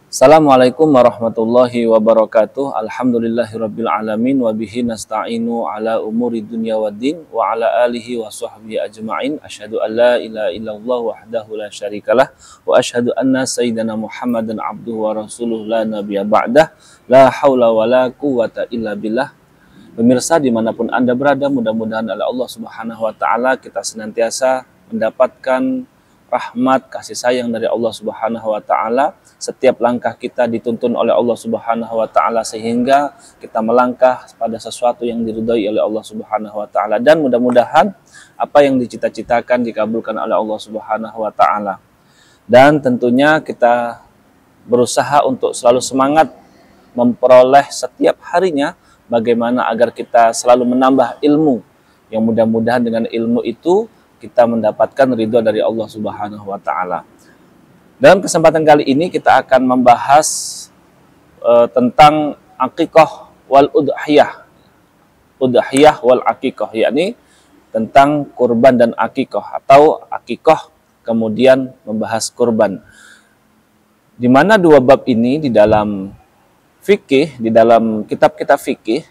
Assalamualaikum warahmatullahi wabarakatuh. Alhamdulillahirabbil alamin wa bihi nasta'inu ala umuri dunya waddin wa ala alihi wa sahbihi ajma'in. Asyhadu an la ilaha illallah wahdahu la syarikalah wa asyhadu anna sayyidana Muhammadan abduhu wa rasuluh la nabiyya ba'dah. La haula wa la quwwata illa billah. Pemirsa dimanapun Anda berada, mudah-mudahan oleh Allah Subhanahu wa taala kita senantiasa mendapatkan rahmat, kasih sayang dari Allah Subhanahu wa taala. Setiap langkah kita dituntun oleh Allah Subhanahu wa taala sehingga kita melangkah pada sesuatu yang diridhai oleh Allah Subhanahu wa taala, dan mudah-mudahan apa yang dicita-citakan dikabulkan oleh Allah Subhanahu wa taala. Dan tentunya kita berusaha untuk selalu semangat memperoleh setiap harinya bagaimana agar kita selalu menambah ilmu, yang mudah-mudahan dengan ilmu itu kita mendapatkan ridho dari Allah Subhanahu wa taala. Dalam kesempatan kali ini kita akan membahas tentang akikah wal udhiyah. Udhiyah wal akikah, yakni tentang kurban dan akikah, atau akikah kemudian membahas kurban. Di mana dua bab ini di dalam fikih, di dalam kitab-kitab fikih,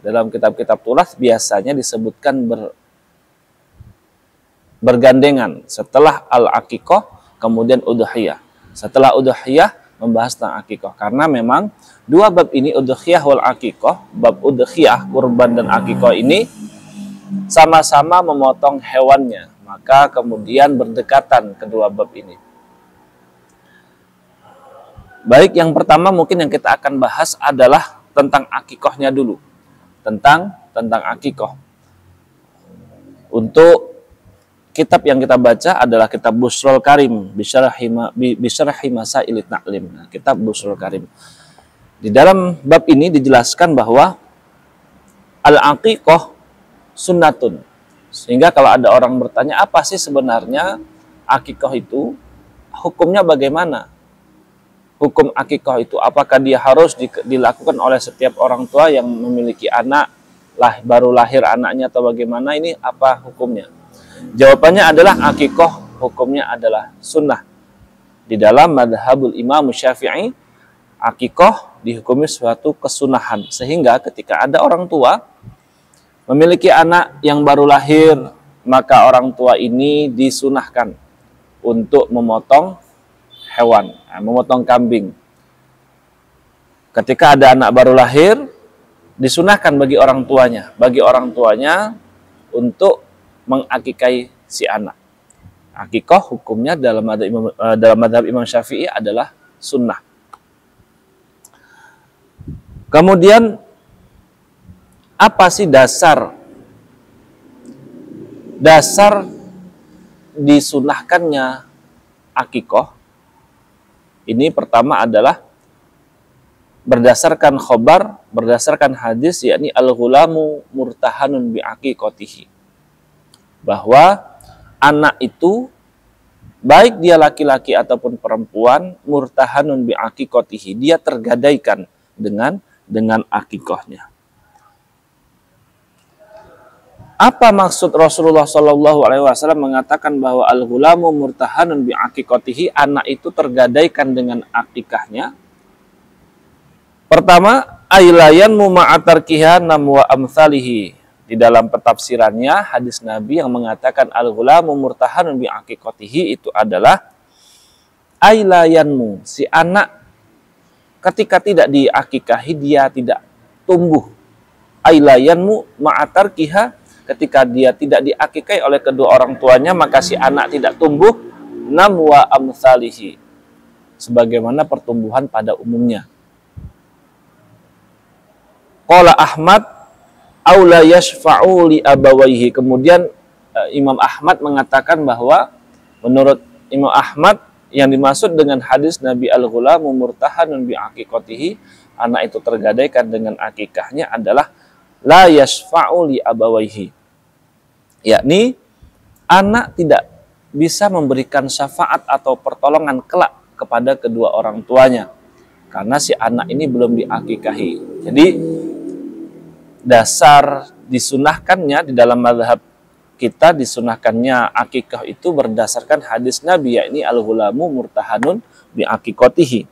dalam kitab-kitab turas biasanya disebutkan bergandengan. Setelah al-aqiqah kemudian udhiyah, setelah udhiyah membahas tentang aqiqah, karena memang dua bab ini, udhiyah wal aqiqah, bab udhiyah kurban dan aqiqah ini sama-sama memotong hewannya, maka kemudian berdekatan kedua bab ini. Baik, yang pertama mungkin yang kita akan bahas adalah tentang aqiqahnya dulu, tentang aqiqah. Untuk kitab yang kita baca adalah kitab Busrul Karim bisyarhi Masailit Na'lim. Nah, kitab Busrul Karim. Di dalam bab ini dijelaskan bahwa al-aqiqah sunnatun. Sehingga kalau ada orang bertanya, apa sih sebenarnya aqiqah itu? Hukumnya bagaimana? Hukum aqiqah itu, apakah dia harus dilakukan oleh setiap orang tua yang memiliki anak baru lahir anaknya, atau bagaimana? Ini apa hukumnya? Jawabannya adalah aqiqah hukumnya adalah sunnah. Di dalam madhabul Imam Syafi'i, aqiqah dihukumi suatu kesunahan, sehingga ketika ada orang tua memiliki anak yang baru lahir, maka orang tua ini disunahkan untuk memotong hewan, memotong kambing. Ketika ada anak baru lahir, disunahkan bagi orang tuanya untuk mengakikai si anak. Akikah hukumnya dalam madhab Imam Syafi'i adalah sunnah. Kemudian apa sih dasar disunahkannya akikah? Ini pertama adalah berdasarkan khobar, berdasarkan hadis, yakni al-ghulamu murtahanun bi aqiqatihi, bahwa anak itu baik dia laki-laki ataupun perempuan, murtahanun bi aqiqatihi, dia tergadaikan dengan akikahnya. Apa maksud Rasulullah SAW mengatakan bahwa al-ghulamu murtahanun bi aqiqatihi, anak itu tergadaikan dengan akikahnya? Pertama, ailayan muma'atarkiha namwa amthalihi. Di dalam pentafsirannya, hadis Nabi yang mengatakan al-ghulamu murtahanun bi aqiqatihi itu adalah ailayanmu, si anak ketika tidak diakikahi dia tidak tumbuh. Ailayanmu ma'atarkiha, ketika dia tidak diakikai oleh kedua orang tuanya, maka si anak tidak tumbuh namwa amthalihi, sebagaimana pertumbuhan pada umumnya. Qala Ahmad aula yashfa'u li abawaihi. Kemudian Imam Ahmad mengatakan bahwa menurut Imam Ahmad yang dimaksud dengan hadis Nabi al-ghulamu murtahanun bi aqiqatihi, anak itu tergadaikan dengan akikahnya, adalah la yashfa'u li abawaihi, yakni anak tidak bisa memberikan syafaat atau pertolongan kelak kepada kedua orang tuanya karena si anak ini belum diakikahi. Jadi dasar disunahkannya di dalam mazhab kita, disunahkannya akikah itu berdasarkan hadis Nabi, yakni al-ghulamu murtahanun bi aqiqatihi.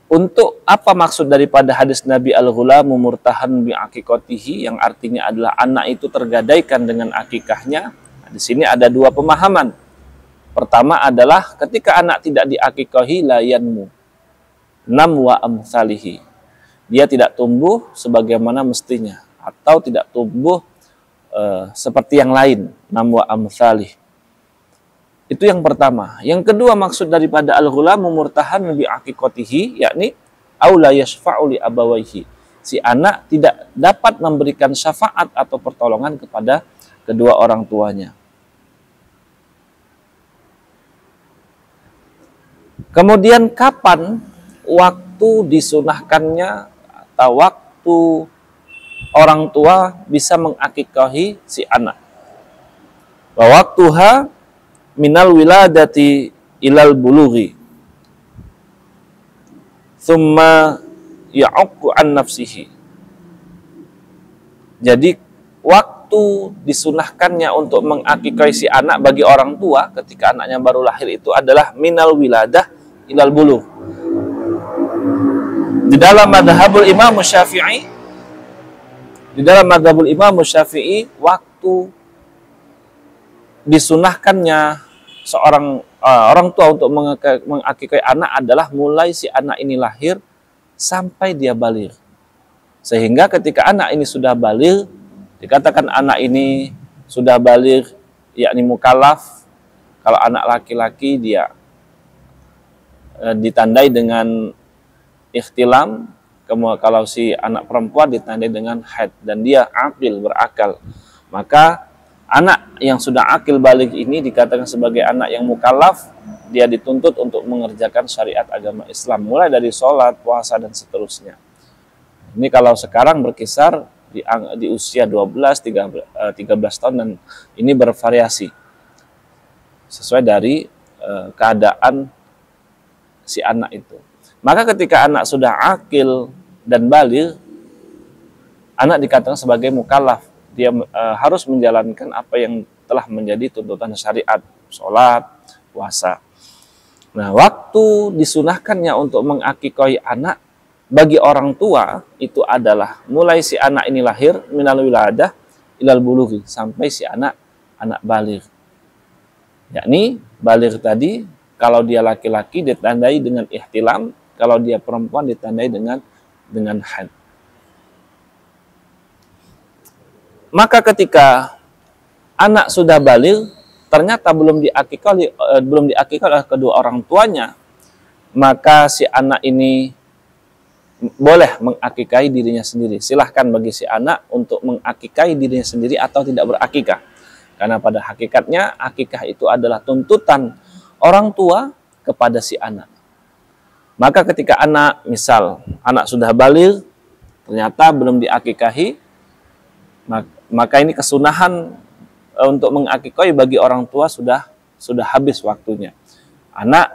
Untuk apa maksud daripada hadis Nabi al-ghulamu murtahan bi aqiqatihi, yang artinya adalah anak itu tergadaikan dengan akikahnya? Nah, di sini ada dua pemahaman. Pertama adalah ketika anak tidak diakikahi la yanmu nam wa amsalihi. Dia tidak tumbuh sebagaimana mestinya atau tidak tumbuh seperti yang lain, nam wa amsalih. Itu yang pertama. Yang kedua maksud daripada al-ghulamu murtahan bi aqiqatihi, yakni aula yashfa'u li abawaihi. Si anak tidak dapat memberikan syafaat atau pertolongan kepada kedua orang tuanya. Kemudian kapan waktu disunahkannya atau waktu orang tua bisa mengakikahi si anak? Wa waqtuha minal wiladati ilal bulughi thumma ya'uqqu an nafsihi. Jadi waktu disunahkannya untuk mengakikahi si anak bagi orang tua ketika anaknya baru lahir itu adalah minal wiladah ilal bulugh. Di dalam madhabul Imam Syafi'i, waktu disunahkannya seorang orang tua untuk mengakikahi anak adalah mulai si anak ini lahir sampai dia baligh. Sehingga ketika anak ini sudah baligh, dikatakan anak ini sudah baligh, yakni mukallaf. Kalau anak laki-laki dia ditandai dengan ikhtilam, kalau si anak perempuan ditandai dengan haid dan dia aqil, berakal. Maka anak yang sudah akil balik ini dikatakan sebagai anak yang mukallaf, dia dituntut untuk mengerjakan syariat agama Islam, mulai dari sholat, puasa, dan seterusnya. Ini kalau sekarang berkisar di usia 12-13 tahun, dan ini bervariasi sesuai dari keadaan si anak itu. Maka ketika anak sudah akil dan balik, anak dikatakan sebagai mukallaf. Dia harus menjalankan apa yang telah menjadi tuntutan syariat, sholat, puasa. Nah, waktu disunahkannya untuk mengakikahi anak bagi orang tua itu adalah mulai si anak ini lahir minal wiladah ilal bulughi, sampai si anak baligh. Yakni baligh tadi kalau dia laki-laki ditandai dengan ihtilam, kalau dia perempuan ditandai dengan haid. Maka ketika anak sudah baligh ternyata belum diakikahi oleh kedua orang tuanya, maka si anak ini boleh mengakikahi dirinya sendiri. Silahkan bagi si anak untuk mengakikahi dirinya sendiri atau tidak berakikah. Karena pada hakikatnya akikah itu adalah tuntutan orang tua kepada si anak. Maka ketika anak sudah baligh ternyata belum diakikahi, maka ini kesunahan untuk mengakikahi bagi orang tua sudah habis waktunya. Anak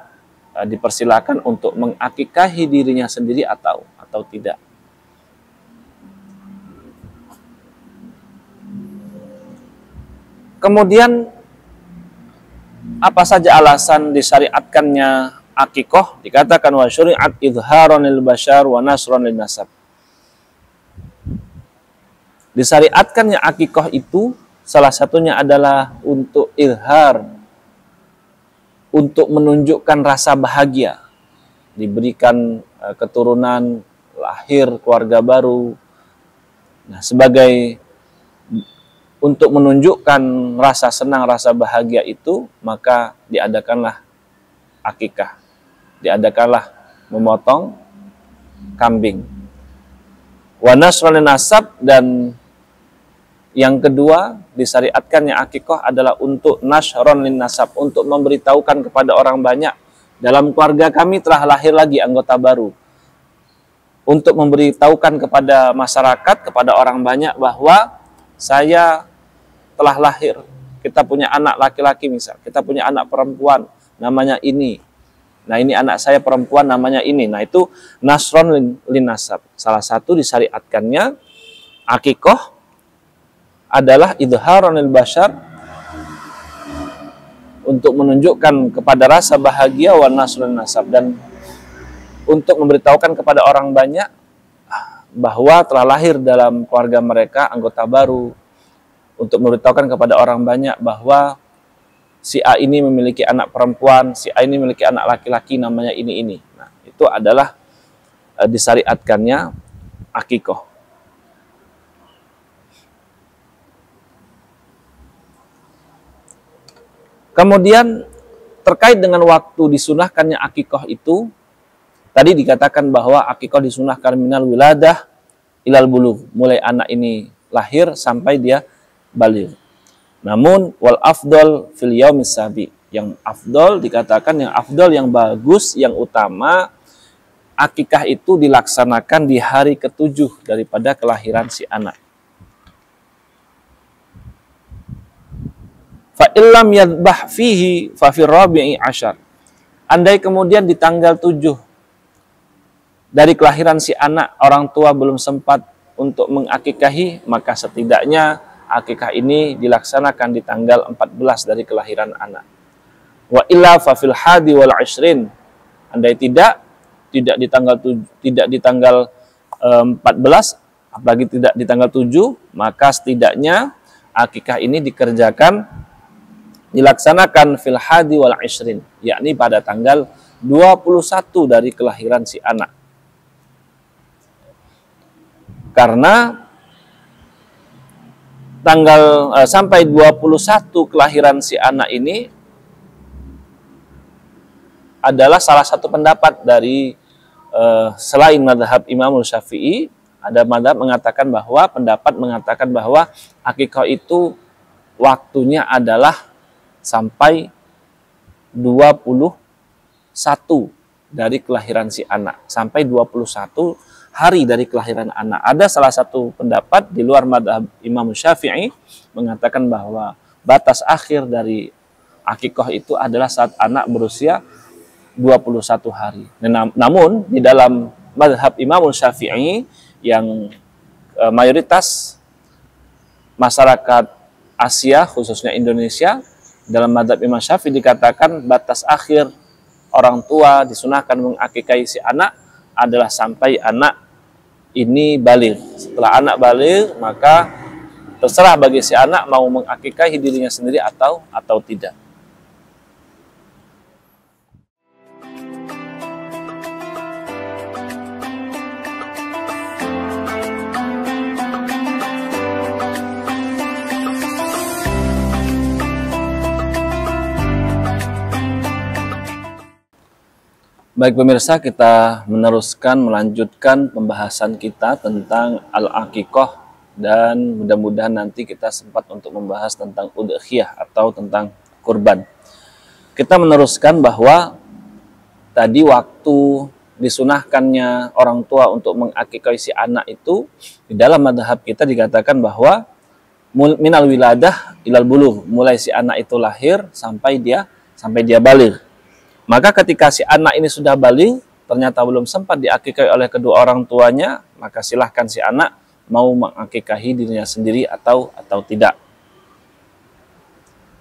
dipersilakan untuk mengakikahi dirinya sendiri atau tidak. Kemudian apa saja alasan disyariatkannya akikoh? Dikatakan wa syuri'at idharon lil bashar wa nasron lil nasab. Disyariatkannya akikoh itu salah satunya adalah untuk izhar, untuk menunjukkan rasa bahagia, diberikan keturunan, lahir keluarga baru. Nah, sebagai untuk menunjukkan rasa senang, rasa bahagia itu, maka diadakanlah akikah, diadakanlah memotong kambing. Wa nasron nasab, dan yang kedua disyariatkannya akikoh adalah untuk nasron lin nasab, untuk memberitahukan kepada orang banyak, dalam keluarga kami telah lahir lagi anggota baru. Untuk memberitahukan kepada masyarakat, kepada orang banyak bahwa saya telah lahir. Kita punya anak laki-laki misal, kita punya anak perempuan namanya ini. Nah, ini anak saya perempuan namanya ini. Nah, itu nasron lin nasab. Salah satu disyariatkannya akikoh adalah idharon lil bashar, untuk menunjukkan kepada rasa bahagia, wa nasrun nasab, dan untuk memberitahukan kepada orang banyak bahwa telah lahir dalam keluarga mereka anggota baru, untuk memberitahukan kepada orang banyak bahwa si A ini memiliki anak perempuan, si A ini memiliki anak laki-laki namanya ini. Nah, itu adalah disyariatkannya akikoh. Kemudian terkait dengan waktu disunahkannya akikoh itu, tadi dikatakan bahwa akikoh disunahkan minal wiladah ilal bulugh, mulai anak ini lahir sampai dia baligh. Namun wal afdol fil yaumis sabi, yang afdol dikatakan yang afdol, yang bagus, yang utama, akikah itu dilaksanakan di hari ke-7 daripada kelahiran si anak. Fa illam yadbah fihi fa fir rabi'i asyar. Andai kemudian di tanggal 7 dari kelahiran si anak orang tua belum sempat untuk mengakikahi, maka setidaknya akikah ini dilaksanakan di tanggal 14 dari kelahiran anak. Wa illa fa fil hadi wal 20. Andai tidak di tanggal 14, apalagi tidak di tanggal 7, maka setidaknya akikah ini dilaksanakan fil hadi wal 20, yakni pada tanggal 21 dari kelahiran si anak. Karena tanggal sampai 21 kelahiran si anak ini adalah salah satu pendapat dari selain madhab Imam Syafi'i, ada madhab pendapat mengatakan bahwa akikah itu waktunya adalah sampai 21 dari kelahiran si anak, sampai 21 hari dari kelahiran anak. Ada salah satu pendapat di luar madhab Imam Syafi'i mengatakan bahwa batas akhir dari akikah itu adalah saat anak berusia 21 hari. Namun di dalam madhab Imam Syafi'i yang mayoritas masyarakat Asia, khususnya Indonesia, dalam madhab Imam Syafi'i dikatakan batas akhir orang tua disunahkan mengakikahi si anak adalah sampai anak ini baligh. Setelah anak baligh, maka terserah bagi si anak mau mengakikahi dirinya sendiri atau tidak. Baik pemirsa, kita melanjutkan pembahasan kita tentang al-aqiqah, dan mudah-mudahan nanti kita sempat untuk membahas tentang udhiyah atau tentang kurban. Kita meneruskan bahwa tadi waktu disunahkannya orang tua untuk mengakikahi si anak itu di dalam madhab kita dikatakan bahwa minal wiladah ilal bulugh, mulai si anak itu lahir sampai dia baligh. Maka ketika si anak ini sudah baligh, ternyata belum sempat diakikahi oleh kedua orang tuanya, maka silahkan si anak mau mengakikahi dirinya sendiri atau tidak.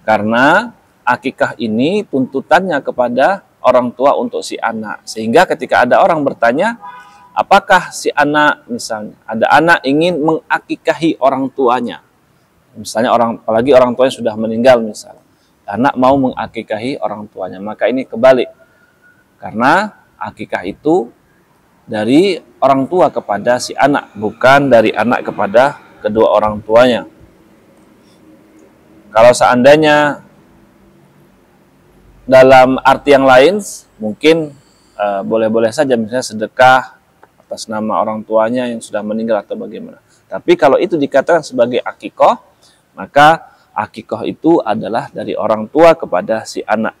Karena akikah ini tuntutannya kepada orang tua untuk si anak. Sehingga ketika ada orang bertanya, apakah si anak, misalnya ada anak ingin mengakikahi orang tuanya, misalnya apalagi orang tuanya sudah meninggal misalnya, anak mau mengakikahi orang tuanya, maka ini kebalik. Karena akikah itu dari orang tua kepada si anak, bukan dari anak kepada kedua orang tuanya. Kalau seandainya dalam arti yang lain, mungkin boleh-boleh saja, misalnya sedekah atas nama orang tuanya yang sudah meninggal atau bagaimana. Tapi kalau itu dikatakan sebagai akikah, maka akikah itu adalah dari orang tua kepada si anak,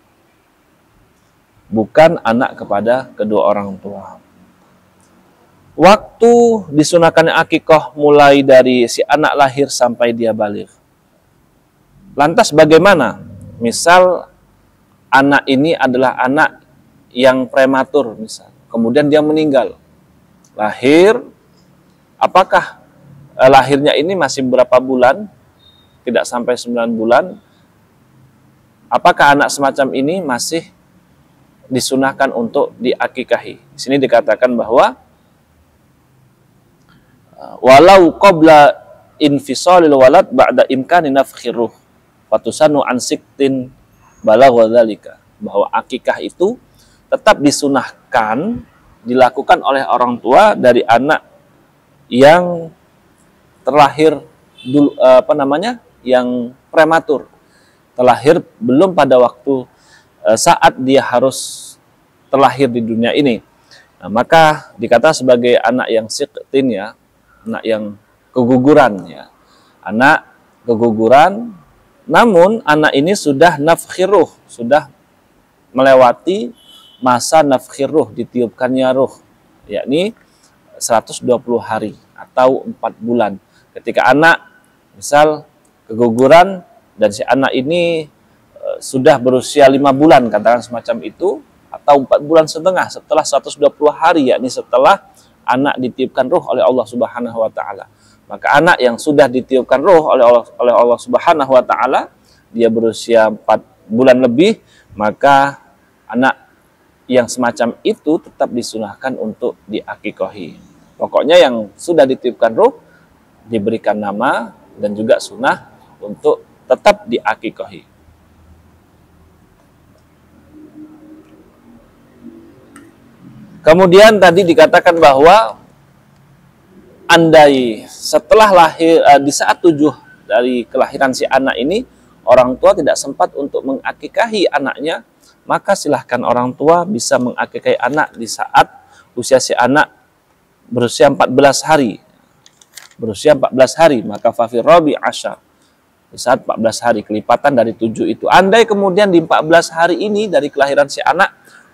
bukan anak kepada kedua orang tua. Waktu disunahkannya akikah mulai dari si anak lahir sampai dia baligh. Lantas bagaimana? Misal anak ini adalah anak yang prematur, misal, kemudian dia meninggal. Lahir, apakah lahirnya ini masih berapa bulan? Tidak sampai 9 bulan. Apakah anak semacam ini masih disunahkan untuk diakikahi. Di sini dikatakan bahwa walau qabla infisalil walad ba'da imkani nafkhir ruh fatusanu an siktin balagha dzalika, bahwa akikah itu tetap disunahkan dilakukan oleh orang tua dari anak yang terlahir dulu, yang prematur, terlahir belum pada waktu saat dia harus terlahir di dunia ini. Nah, maka dikatakan sebagai anak yang siktin, ya, anak yang keguguran, ya, anak keguguran. Namun anak ini sudah nafkhiruh, sudah melewati masa nafkhiruh, ditiupkannya ruh, yakni 120 hari atau 4 bulan. Ketika anak misal keguguran dan si anak ini sudah berusia 5 bulan, katakan semacam itu, atau 4 bulan setengah setelah 120 hari, yakni setelah anak ditiupkan ruh oleh Allah Subhanahu wa taala. Maka anak yang sudah ditiupkan ruh oleh Allah Subhanahu wa taala, dia berusia 4 bulan lebih, maka anak yang semacam itu tetap disunahkan untuk diakikahi. Pokoknya yang sudah ditiupkan ruh diberikan nama dan juga sunnah untuk tetap diakikahi. Kemudian tadi dikatakan bahwa andai setelah lahir, di saat 7 dari kelahiran si anak ini, orang tua tidak sempat untuk mengakikahi anaknya, maka silahkan orang tua bisa mengakikahi anak di saat usia si anak berusia 14 hari. Berusia 14 hari, maka fafir rabi asyar, di saat 14 hari, kelipatan dari 7 itu. Andai kemudian di 14 hari ini dari kelahiran si anak,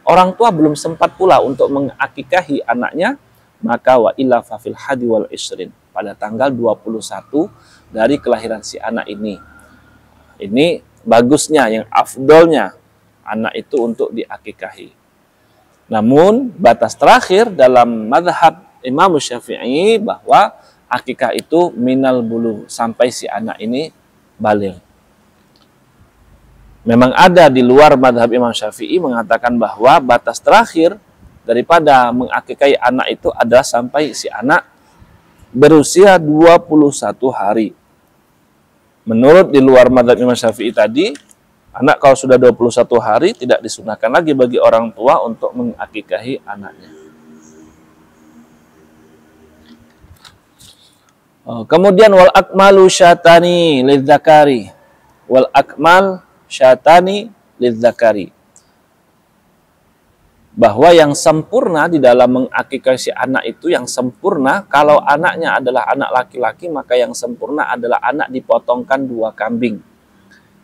orang tua belum sempat pula untuk mengakikahi anaknya, maka wa illa fafil hadi wal isrin, pada tanggal 21 dari kelahiran si anak ini. Ini bagusnya, yang afdolnya anak itu untuk diakikahi. Namun batas terakhir dalam mazhab Imam Syafi'i bahwa akikah itu minal bulu, sampai si anak ini baligh. Memang ada di luar mazhab Imam Syafi'i mengatakan bahwa batas terakhir daripada mengakikahi anak itu adalah sampai si anak berusia 21 hari. Menurut di luar mazhab Imam Syafi'i tadi, anak kalau sudah 21 hari tidak disunahkan lagi bagi orang tua untuk mengakikahi anaknya. Kemudian wal akmalu syatani lidzakari, wal akmal syatani lidzakari, bahwa yang sempurna di dalam mengakikahi si anak itu, yang sempurna kalau anaknya adalah anak laki-laki, maka yang sempurna adalah anak dipotongkan 2 kambing.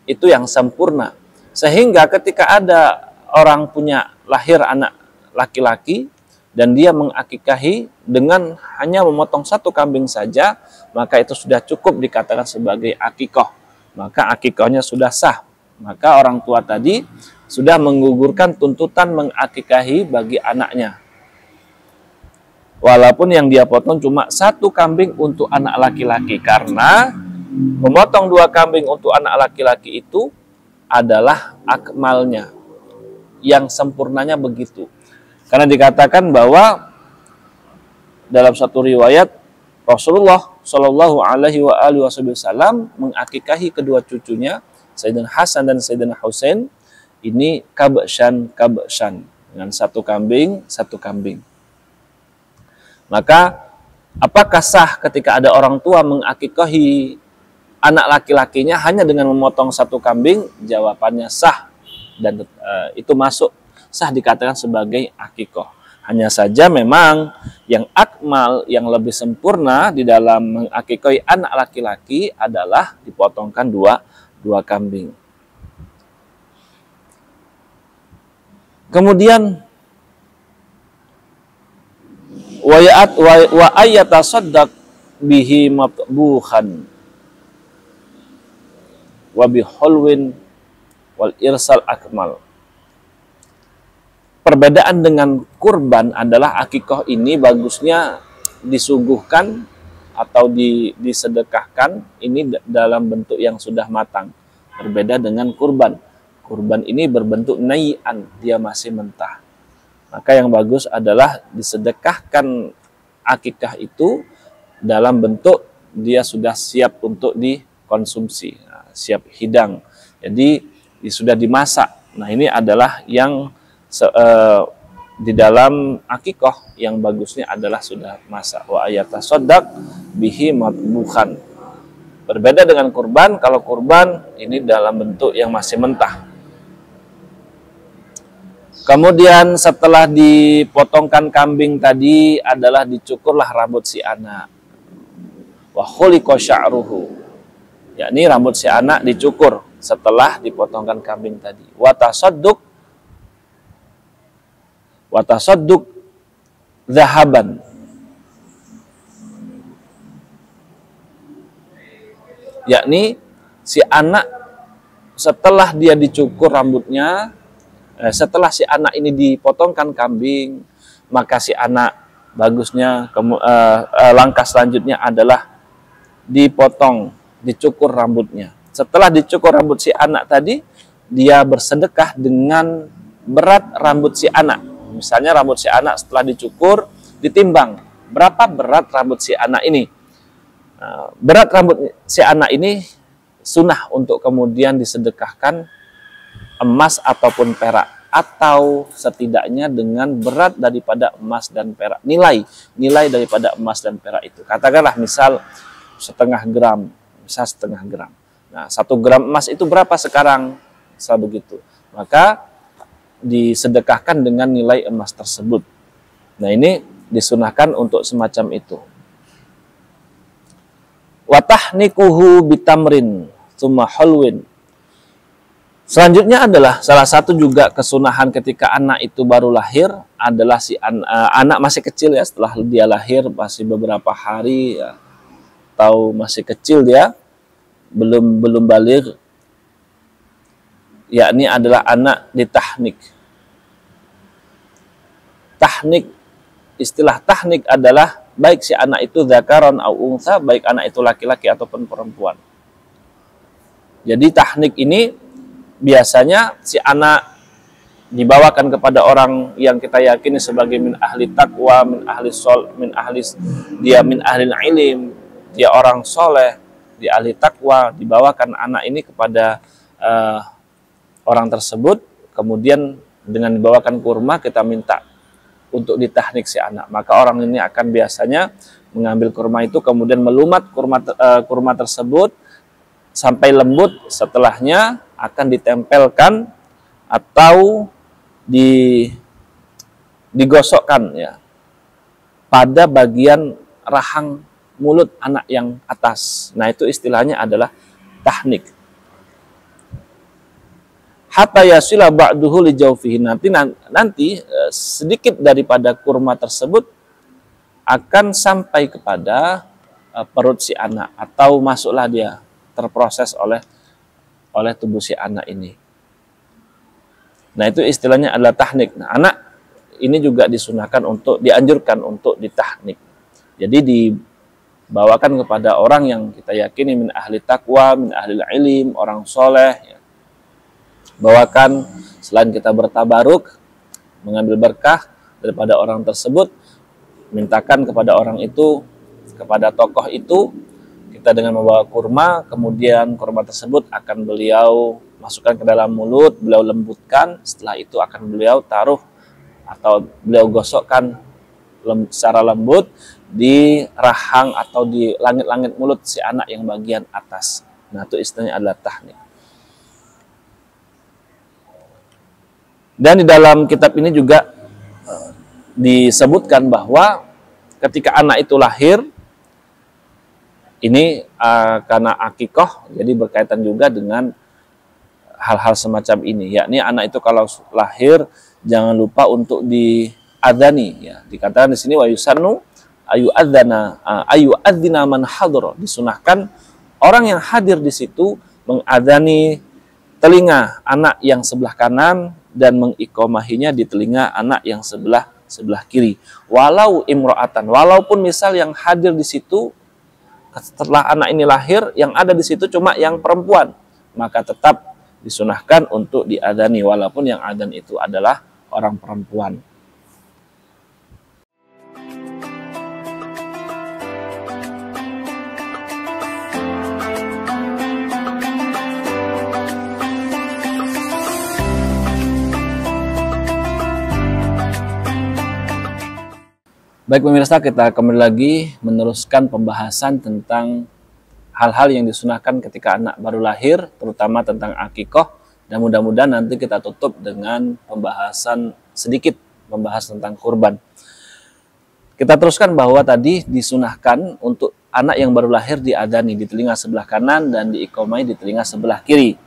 Itu yang sempurna. Sehingga ketika ada orang punya lahir anak laki-laki dan dia mengakikahi dengan hanya memotong 1 kambing saja, maka itu sudah cukup dikatakan sebagai akikoh. Maka akikohnya sudah sah. Maka orang tua tadi sudah menggugurkan tuntutan mengakikahi bagi anaknya. Walaupun yang dia potong cuma 1 kambing untuk anak laki-laki, karena memotong 2 kambing untuk anak laki-laki itu adalah akmalnya, yang sempurnanya begitu. Karena dikatakan bahwa dalam satu riwayat Rasulullah Shallallahu Alaihi Wasallam mengakikahi kedua cucunya Sayyidina Hasan dan Sayyidina Husain ini kabshan dengan 1 kambing 1 kambing. Maka apakah sah ketika ada orang tua mengakikahi anak laki-lakinya hanya dengan memotong 1 kambing? Jawabannya sah, dan itu masuk sah dikatakan sebagai akikoh. Hanya saja memang yang akmal, yang lebih sempurna di dalam mengakikahi anak laki-laki adalah dipotongkan 2 kambing. Kemudian wa ayatasaddaq bihi matbuhan wa bihulwin wal irsal akmal. Perbedaan dengan kurban adalah akikoh ini bagusnya disuguhkan atau disedekahkan ini dalam bentuk yang sudah matang. Berbeda dengan kurban. kurban ini berbentuk nai'an, dia masih mentah. Maka yang bagus adalah disedekahkan akikah itu dalam bentuk dia sudah siap untuk dikonsumsi, siap hidang. Jadi sudah dimasak. Nah, ini adalah yang di dalam akikah yang bagusnya adalah sudah masak. Wa ayatasaddaq bihi matbukhan. Berbeda dengan kurban, kalau kurban ini dalam bentuk yang masih mentah. Kemudian setelah dipotongkan kambing tadi adalah dicukurlah rambut si anak. Wa khuliqa sya'ruhu. Yakni rambut si anak dicukur setelah dipotongkan kambing tadi. Wa tasadduq zahaban. Yakni si anak setelah dia dicukur rambutnya, setelah si anak ini dipotongkan kambing, maka si anak bagusnya langkah selanjutnya adalah dicukur rambutnya. Setelah dicukur rambut si anak tadi, dia bersedekah dengan berat rambut si anak. Misalnya rambut si anak setelah dicukur, ditimbang berapa berat rambut si anak ini. Berat rambut si anak ini sunnah untuk kemudian disedekahkan emas ataupun perak, atau setidaknya dengan berat daripada emas dan perak, nilai daripada emas dan perak itu. Katakanlah misal setengah gram. Nah, 1 gram emas itu berapa sekarang? Begitu. Maka disedekahkan dengan nilai emas tersebut. Nah, ini disunahkan untuk semacam itu. Wa tahnikuhu bitamrin tsumma hulwin. Selanjutnya adalah salah satu juga kesunahan ketika anak itu baru lahir adalah si anak masih kecil ya, setelah dia lahir masih beberapa hari ya, atau masih kecil dia belum baligh, yakni adalah anak ditahnik. Istilah tahnik adalah baik si anak itu dzakaron au untha, baik anak itu laki-laki ataupun perempuan. Jadi tahnik ini biasanya si anak dibawakan kepada orang yang kita yakini sebagai min ahli taqwa, min ahli ilim, dia orang soleh, dia ahli taqwa, dibawakan anak ini kepada orang tersebut, kemudian dengan dibawakan kurma kita minta untuk ditahnik si anak. Maka orang ini akan biasanya mengambil kurma itu, kemudian melumat kurma tersebut sampai lembut, setelahnya akan ditempelkan atau digosokkan ya pada bagian rahang mulut anak yang atas. Nah, itu istilahnya adalah tahnik. Hatta yasila ba'duhu li jawfihi. Nanti sedikit daripada kurma tersebut akan sampai kepada perut si anak, atau masuklah dia, terproses oleh tubuh si anak ini. Nah, itu istilahnya adalah tahnik. Nah, anak ini juga dianjurkan untuk ditahnik. Jadi dibawakan kepada orang yang kita yakini min ahli taqwa, min ahli ilim, orang soleh ya. Bawakan, selain kita bertabaruk, mengambil berkah daripada orang tersebut, mintakan kepada orang itu, kepada tokoh itu, kita dengan membawa kurma, kemudian kurma tersebut akan beliau masukkan ke dalam mulut, beliau lembutkan, setelah itu akan beliau taruh atau beliau gosokkan secara lembut di rahang atau di langit-langit mulut si anak yang bagian atas. Nah, itu istilahnya adalah tahnik. Dan di dalam kitab ini juga disebutkan bahwa ketika anak itu lahir, ini karena akikoh, jadi berkaitan juga dengan hal-hal semacam ini. Yakni anak itu kalau lahir jangan lupa untuk diadzani. Ya, dikatakan di sini wa yusannu ayu adzina man hadra. Disunahkan orang yang hadir di situ mengadzani telinga anak yang sebelah kanan dan mengiqomahinya di telinga anak yang sebelah kiri. Walau imro'atan, walaupun misal yang hadir di situ setelah anak ini lahir, yang ada di situ cuma yang perempuan, maka tetap disunahkan untuk diadzani walaupun yang adzan itu adalah orang perempuan. Baik pemirsa, kita kembali lagi meneruskan pembahasan tentang hal-hal yang disunahkan ketika anak baru lahir, terutama tentang akikoh, dan mudah-mudahan nanti kita tutup dengan pembahasan sedikit, membahas tentang kurban. Kita teruskan bahwa tadi disunahkan untuk anak yang baru lahir diadzani di telinga sebelah kanan dan diiqomai di telinga sebelah kiri.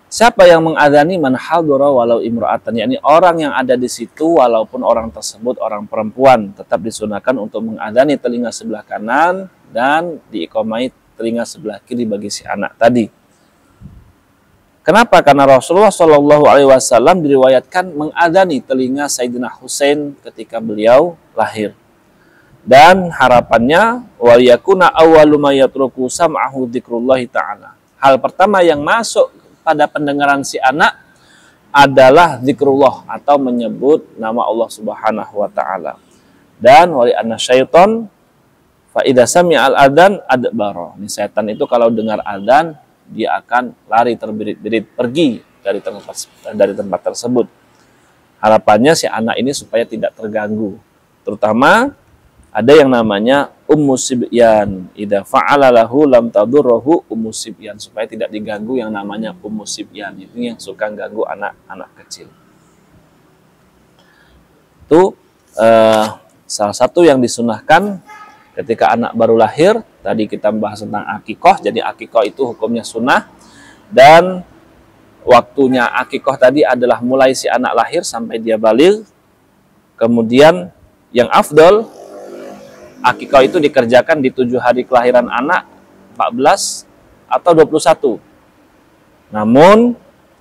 Siapa yang mengadzani? Man hadara walau imra'atan, yakni orang yang ada di situ walaupun orang tersebut orang perempuan, tetap disunahkan untuk mengadzani telinga sebelah kanan dan diiqomai telinga sebelah kiri bagi si anak tadi. Kenapa? Karena Rasulullah Shallallahu Alaihi Wasallam diriwayatkan mengadzani telinga Sayyidina Husain ketika beliau lahir. Dan harapannya wal yakuna awwalu ma yatruku sam'ahu dzikrullahi ta'ala. Hal pertama yang masuk pada pendengaran si anak adalah zikrullah atau menyebut nama Allah Subhanahu wa taala. Dan wali anna syaiton fa idza sami'al adzan adbara. Ini setan itu kalau dengar adzan dia akan lari terbirit-birit pergi dari tempat tersebut. Harapannya si anak ini supaya tidak terganggu. Terutama ada yang namanya ummusibyan. Idza fa'ala lahu lam tadurruhu ummusibyan, supaya tidak diganggu yang namanya ummusibyan. Itu yang suka ganggu anak-anak kecil. Itu salah satu yang disunahkan ketika anak baru lahir. Tadi kita membahas tentang akikoh. Jadi akikoh itu hukumnya sunnah, dan waktunya akikoh tadi adalah mulai si anak lahir sampai dia baligh. Kemudian yang afdol, akikoh itu dikerjakan di 7 hari kelahiran anak, 14 atau 21. Namun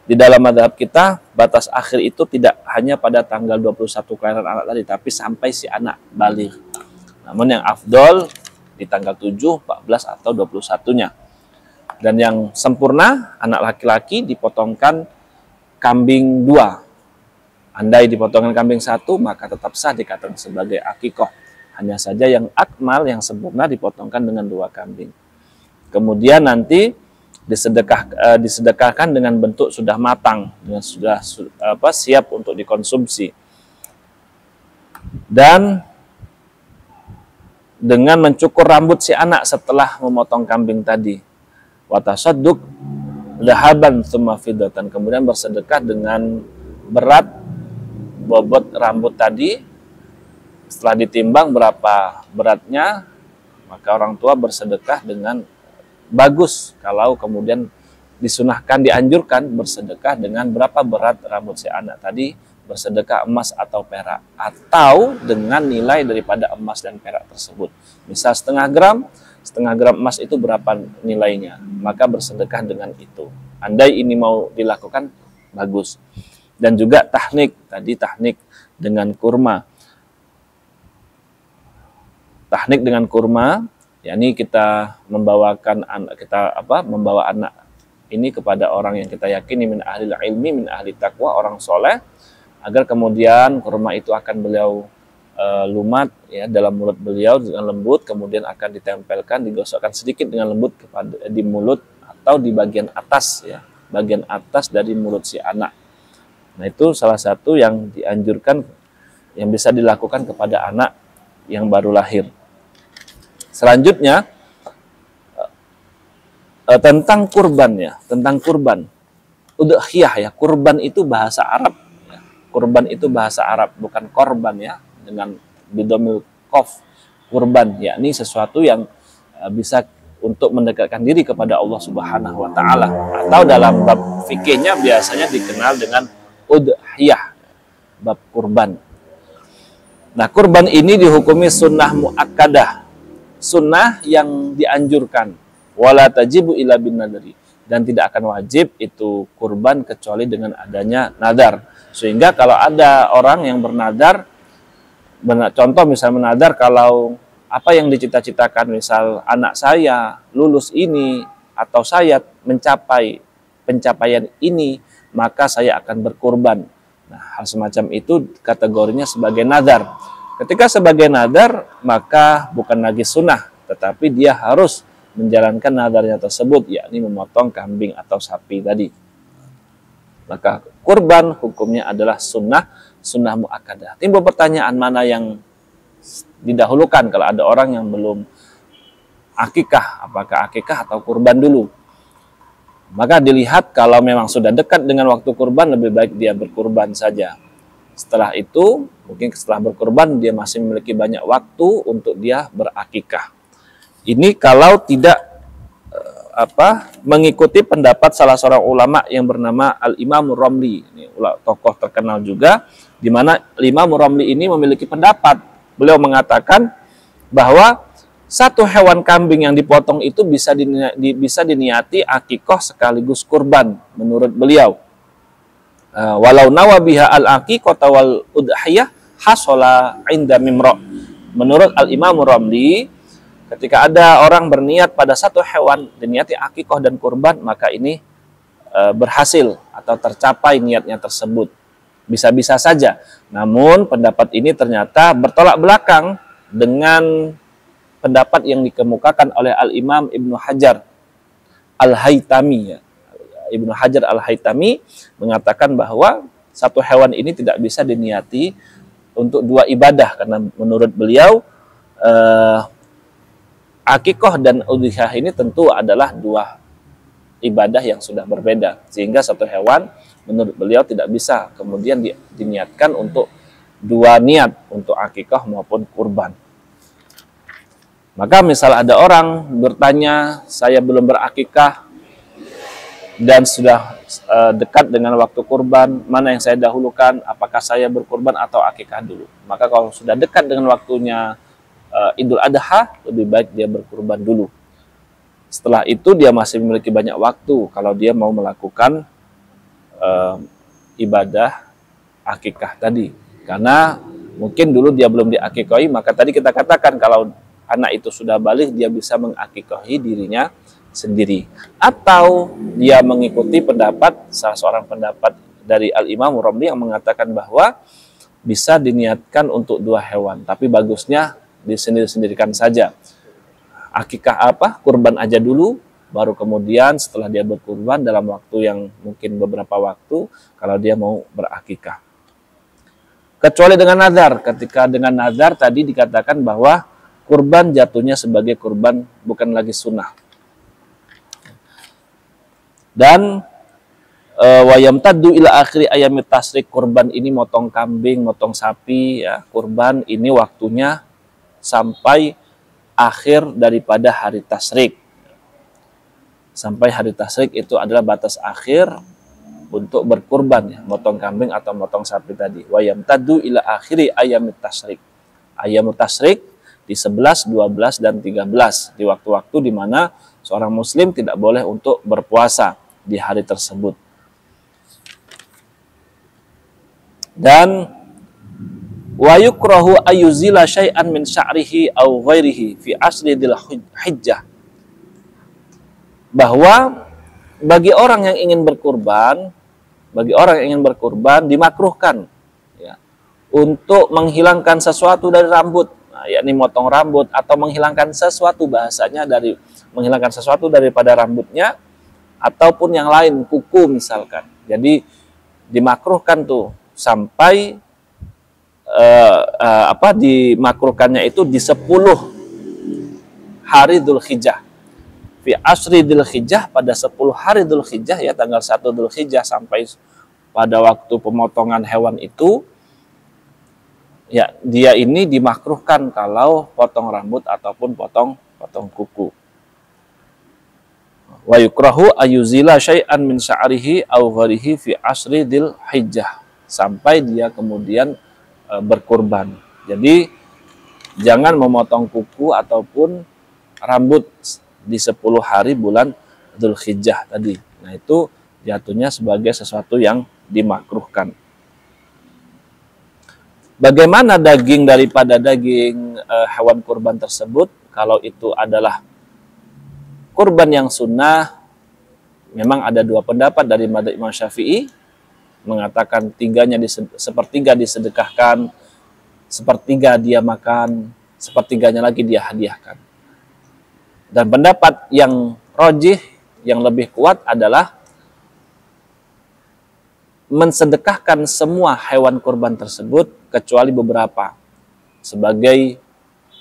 di dalam mazhab kita batas akhir itu tidak hanya pada tanggal 21 kelahiran anak tadi, tapi sampai si anak baligh. Namun yang afdol di tanggal 7, 14 atau 21-nya. Dan yang sempurna anak laki-laki dipotongkan kambing 2. Andai dipotongkan kambing 1 maka tetap sah dikatakan sebagai akikoh. Hanya saja yang akmal, yang sempurna dipotongkan dengan 2 kambing. Kemudian nanti disedekahkan dengan bentuk sudah matang, dengan sudah siap untuk dikonsumsi. Dan dengan mencukur rambut si anak setelah memotong kambing tadi. Wa tasadduk dhahaban tsumma fiddatan, kemudian bersedekah dengan berat bobot rambut tadi. Setelah ditimbang berapa beratnya, maka orang tua bersedekah dengan bagus. Kalau kemudian disunahkan, dianjurkan bersedekah dengan berapa berat rambut si anak tadi, bersedekah emas atau perak, atau dengan nilai daripada emas dan perak tersebut. Misal setengah gram emas itu berapa nilainya, maka bersedekah dengan itu. Andai ini mau dilakukan, bagus. Dan juga tahnik dengan kurma. Tahnik dengan kurma, yakni kita membawa anak ini kepada orang yang kita yakini min ahli ilmi, min ahli taqwa, orang soleh, agar kemudian kurma itu akan beliau lumat ya dalam mulut beliau dengan lembut, kemudian akan ditempelkan, digosokkan sedikit dengan lembut di mulut atau di bagian atas ya, bagian atas dari mulut si anak. Nah, itu salah satu yang dianjurkan yang bisa dilakukan kepada anak yang baru lahir. Selanjutnya tentang kurban ya, tentang kurban. Udhiyah ya, kurban itu bahasa Arab. Ya. Kurban itu bahasa Arab, bukan korban ya, dengan bidomil qaf. Kurban, yakni sesuatu yang bisa untuk mendekatkan diri kepada Allah Subhanahu wa taala, atau dalam bab fikihnya biasanya dikenal dengan udhiyah, bab kurban. Nah, kurban ini dihukumi sunnah muakkadah, sunnah yang dianjurkan, wala tajibu illa bin nadri, dan tidak akan wajib itu kurban kecuali dengan adanya nadar. Sehingga kalau ada orang yang bernadar, contoh misal menadar kalau apa yang dicita-citakan, misal anak saya lulus ini, atau saya mencapai pencapaian ini, maka saya akan berkurban. Nah, hal semacam itu kategorinya sebagai nadar. Ketika sebagai nadar, maka bukan lagi sunnah, tetapi dia harus menjalankan nadarnya tersebut, yakni memotong kambing atau sapi tadi. Maka kurban hukumnya adalah sunnah muakkadah. Timbul pertanyaan, mana yang didahulukan kalau ada orang yang belum akikah, apakah akikah atau kurban dulu? Maka dilihat kalau memang sudah dekat dengan waktu kurban, lebih baik dia berkurban saja. Setelah itu, mungkin setelah berkurban dia masih memiliki banyak waktu untuk dia berakikah. Ini kalau tidak mengikuti pendapat salah seorang ulama yang bernama Al-Imam Romli. Ini tokoh terkenal juga, di mana Imam Romli ini memiliki pendapat. Beliau mengatakan bahwa satu hewan kambing yang dipotong itu bisa diniati akikoh sekaligus kurban menurut beliau. Walau nawabiha al-aqiqata wal udhiyah hasola inda mimro. Menurut Al-Imam Romli, ketika ada orang berniat pada satu hewan, diniati akikoh dan kurban, maka ini berhasil atau tercapai niatnya tersebut. Bisa-bisa saja. Namun pendapat ini ternyata bertolak belakang dengan pendapat yang dikemukakan oleh Al-Imam Ibnu Hajar Al-Haytami. Ibnu Hajar Al-Haytami mengatakan bahwa satu hewan ini tidak bisa diniati untuk dua ibadah, karena menurut beliau akikoh dan udhiyah ini tentu adalah dua ibadah yang sudah berbeda, sehingga satu hewan menurut beliau tidak bisa kemudian diniatkan untuk dua niat, untuk akikoh maupun kurban. Maka misal ada orang bertanya, saya belum berakikah dan sudah dekat dengan waktu kurban, mana yang saya dahulukan, apakah saya berkurban atau akikah dulu? Maka kalau sudah dekat dengan waktunya Idul Adha, lebih baik dia berkurban dulu. Setelah itu dia masih memiliki banyak waktu kalau dia mau melakukan ibadah akikah tadi. Karena mungkin dulu dia belum diakikahi, maka tadi kita katakan kalau anak itu sudah balik, dia bisa mengakikahi dirinya sendiri. Atau dia mengikuti salah seorang pendapat dari Al-Imam Romli yang mengatakan bahwa bisa diniatkan untuk dua hewan, tapi bagusnya disendiri-sendirikan saja. Akikah kurban aja dulu, baru kemudian setelah dia berkurban dalam waktu yang mungkin beberapa waktu, kalau dia mau berakikah. Kecuali dengan nazar. Ketika dengan nazar tadi dikatakan bahwa kurban jatuhnya sebagai kurban, bukan lagi sunnah. Dan wayam taddu ila akhiri ayamit tasrik, kurban ini motong kambing, motong sapi, ya, kurban ini waktunya sampai akhir daripada hari tasrik. Sampai hari tasrik itu adalah batas akhir untuk berkurban, ya, motong kambing atau motong sapi tadi. Wayam taddu ila akhiri ayamit tasrik. Ayamut tasrik di 11, 12, dan 13. Di waktu-waktu di mana seorang muslim tidak boleh untuk berpuasa di hari tersebut. Dan wa yukrahu ayuzila syai'an min sya'rihi aw ghairihi fi asli dzil hijjah. Bahwa bagi orang yang ingin berkurban, dimakruhkan, ya, untuk menghilangkan sesuatu dari rambut, yakni motong rambut atau menghilangkan sesuatu, bahasanya dari menghilangkan sesuatu daripada rambutnya ataupun yang lain, kuku misalkan. Jadi dimakruhkan tuh sampai dimakruhkannya itu di 10 hari Dzulhijjah. Fi asri Dzulhijjah, pada 10 hari Dzulhijjah, ya, tanggal 1 Dzulhijjah sampai pada waktu pemotongan hewan itu, ya, dia ini dimakruhkan kalau potong rambut ataupun potong kuku. Wa yukrahu ayuzila syai'an min sya'rihi aw gharihi fi asri Dzulhijjah, sampai dia kemudian berkurban. Jadi jangan memotong kuku ataupun rambut di 10 hari bulan Dzulhijjah tadi. Nah, itu jatuhnya sebagai sesuatu yang dimakruhkan. Bagaimana daging daripada daging hewan kurban tersebut? Kalau itu adalah kurban yang sunnah, memang ada dua pendapat dari madzhab Imam Syafi'i, mengatakan sepertiga disedekahkan, sepertiga dia makan, sepertiganya lagi dia hadiahkan. Dan pendapat yang rajih, yang lebih kuat adalah mensedekahkan semua hewan kurban tersebut kecuali beberapa sebagai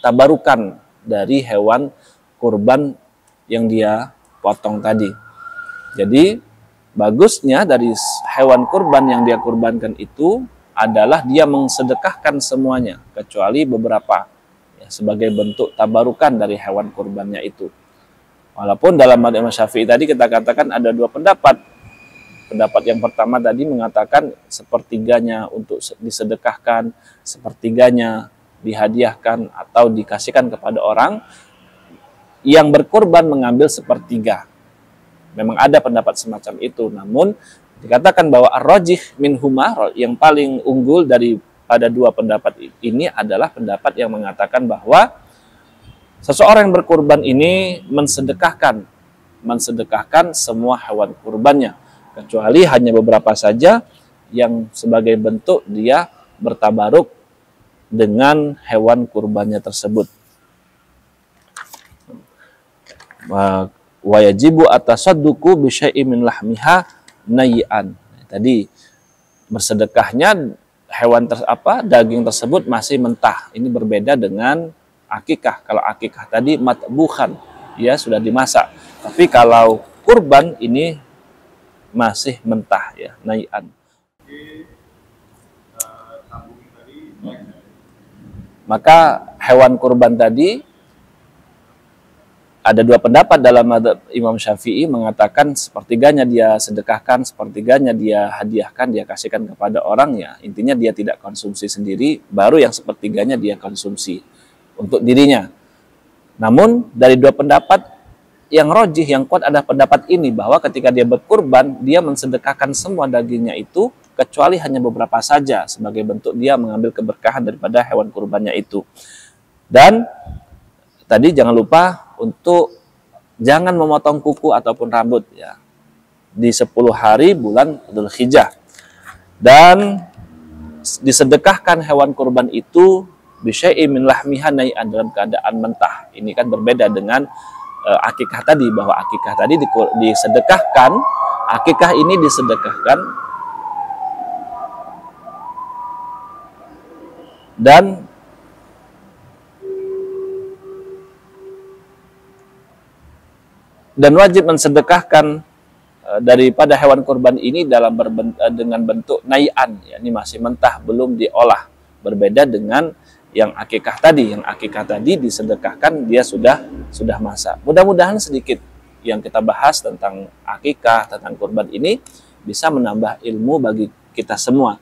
tabarukan dari hewan kurban yang dia potong tadi. Jadi bagusnya dari hewan kurban yang dia kurbankan itu adalah dia mensedekahkan semuanya kecuali beberapa, ya, sebagai bentuk tabarukan dari hewan kurbannya itu. Walaupun dalam madzhab Imam Syafi'i tadi kita katakan ada dua pendapat. Pendapat yang pertama tadi mengatakan sepertiganya untuk disedekahkan, sepertiganya dihadiahkan atau dikasihkan kepada orang. Yang berkurban mengambil sepertiga. Memang ada pendapat semacam itu, namun dikatakan bahwa ar-rajih minhuma, yang paling unggul daripada dua pendapat ini adalah pendapat yang mengatakan bahwa seseorang yang berkurban ini mensedekahkan semua hewan kurbannya, kecuali hanya beberapa saja yang sebagai bentuk dia bertabaruk dengan hewan kurbannya tersebut. Wa yajibu atasadduqu bi syai'in min lahmiha nayyan. Tadi bersedekahnya daging tersebut masih mentah. Ini berbeda dengan akikah. Kalau akikah tadi matbuhan, ya sudah dimasak. Tapi kalau kurban ini masih mentah, ya, nayyan. Maka hewan kurban tadi ada dua pendapat dalam madzhab Imam Syafi'i, mengatakan sepertiganya dia sedekahkan, sepertiganya dia hadiahkan, dia kasihkan kepada orang, ya. Intinya dia tidak konsumsi sendiri, baru yang sepertiganya dia konsumsi untuk dirinya. Namun dari dua pendapat yang rajih, yang kuat adalah pendapat ini, bahwa ketika dia berkurban, dia mensedekahkan semua dagingnya itu, kecuali hanya beberapa saja sebagai bentuk dia mengambil keberkahan daripada hewan kurbannya itu. Dan tadi jangan lupa untuk jangan memotong kuku ataupun rambut, ya, di 10 hari bulan Dzulhijjah. Dan disedekahkan hewan kurban itu bisyai'in min lahmiha nayyan, dalam keadaan mentah. Ini kan berbeda dengan akikah tadi, bahwa akikah tadi disedekahkan, akikah ini disedekahkan dan wajib mensedekahkan daripada hewan kurban ini dengan bentuk nayyan, ya, ini masih mentah, belum diolah. Berbeda dengan yang akikah tadi. Yang akikah tadi disedekahkan, dia sudah masak. Mudah-mudahan sedikit yang kita bahas tentang akikah, tentang kurban ini bisa menambah ilmu bagi kita semua.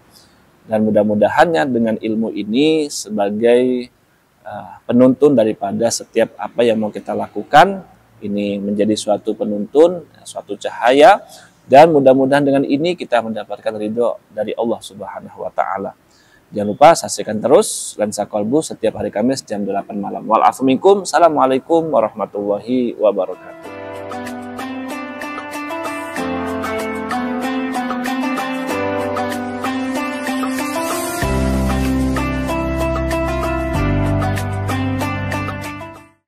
Dan mudah-mudahannya dengan ilmu ini sebagai penuntun daripada setiap apa yang mau kita lakukan, ini menjadi suatu penuntun, suatu cahaya, dan mudah-mudahan dengan ini kita mendapatkan ridho dari Allah Subhanahu wa Ta'ala. Jangan lupa saksikan terus Lensa Kolbu setiap hari Kamis jam 8 malam. Wal afu minkum. Assalamualaikum warahmatullahi wabarakatuh.